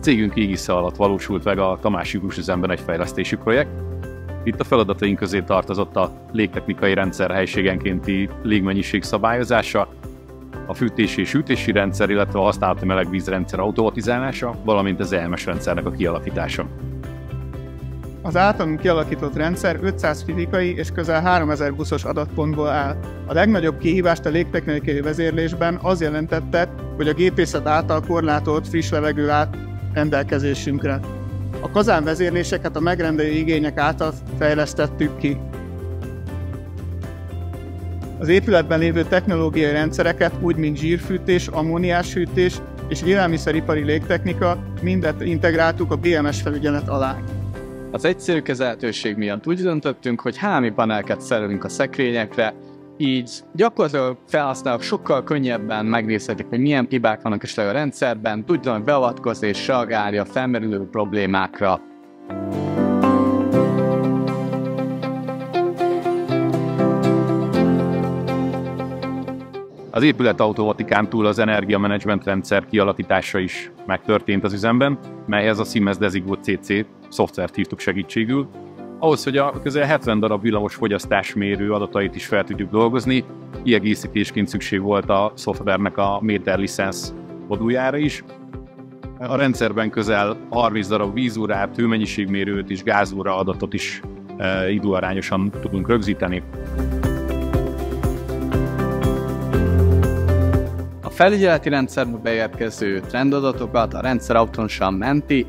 cégünk égisze alatt valósult meg a Tamási húsüzemben egy fejlesztési projekt. Itt a feladataink közé tartozott a légtechnikai rendszer helységenkénti légmennyiség szabályozása, a fűtési és hűtési rendszer, illetve a használati melegvízrendszer automatizálása, valamint az EMS rendszernek a kialakítása. Az általunk kialakított rendszer 500 fizikai és közel 3000 buszos adatpontból áll. A legnagyobb kihívást a légtechnikai vezérlésben az jelentette, hogy a gépészet által korlátolt friss levegő állt rendelkezésünkre. A kazánvezérléseket a megrendelő igények által fejlesztettük ki. Az épületben lévő technológiai rendszereket úgy, mint zsírfűtés, ammóniás hűtés és élelmiszeripari légtechnika mindet integráltuk a BMS felügyelet alá. Az egyszerű kezelhetőség miatt úgy döntöttünk, hogy hámi panelket szerelünk a szekrényekre, így gyakorlatilag felhasználók sokkal könnyebben megnézhetik, hogy milyen hibák vannak esetleg a rendszerben, tudjanak beavatkozni és reagálni a felmerülő problémákra. Az épület automatikán túl az energiamenedzsment rendszer kialakítása is megtörtént az üzemben, melyhez a Siemens Desigo CC szoftvert hívtuk segítségül. Ahhoz, hogy a közel 70 darab villamos fogyasztásmérő adatait is fel tudjuk dolgozni, kiegészítésként szükség volt a szoftvernek a Meter License moduljára is. A rendszerben közel 30 darab vízórát, hőmennyiségmérőt és gázóra adatot is időarányosan tudunk rögzíteni. A felügyeleti rendszerbe beérkező trendadatokat a rendszer autonosan menti,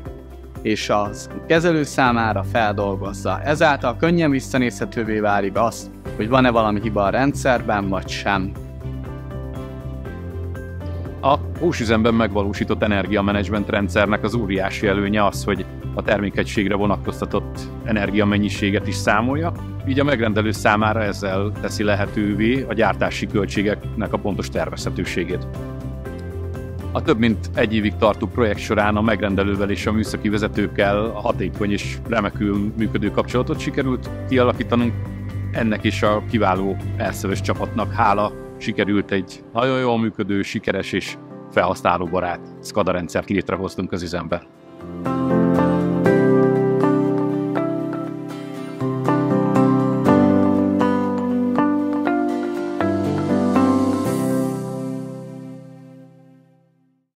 és az kezelő számára feldolgozza. Ezáltal könnyen visszanézhetővé válik az, hogy van-e valami hiba a rendszerben, vagy sem. A húsüzemben megvalósított energiamenedzsment rendszernek az óriási előnye az, hogy a termékegységre vonatkoztatott energiamennyiséget is számolja, így a megrendelő számára ezzel teszi lehetővé a gyártási költségeknek a pontos tervezhetőségét. A több mint egy évig tartó projekt során a megrendelővel és a műszaki vezetőkkel a hatékony és remekül működő kapcsolatot sikerült kialakítanunk. Ennek is a kiváló elszövös csapatnak hála sikerült egy nagyon jól működő, sikeres és felhasználóbarát SCADA rendszert létrehoztunk az üzemben.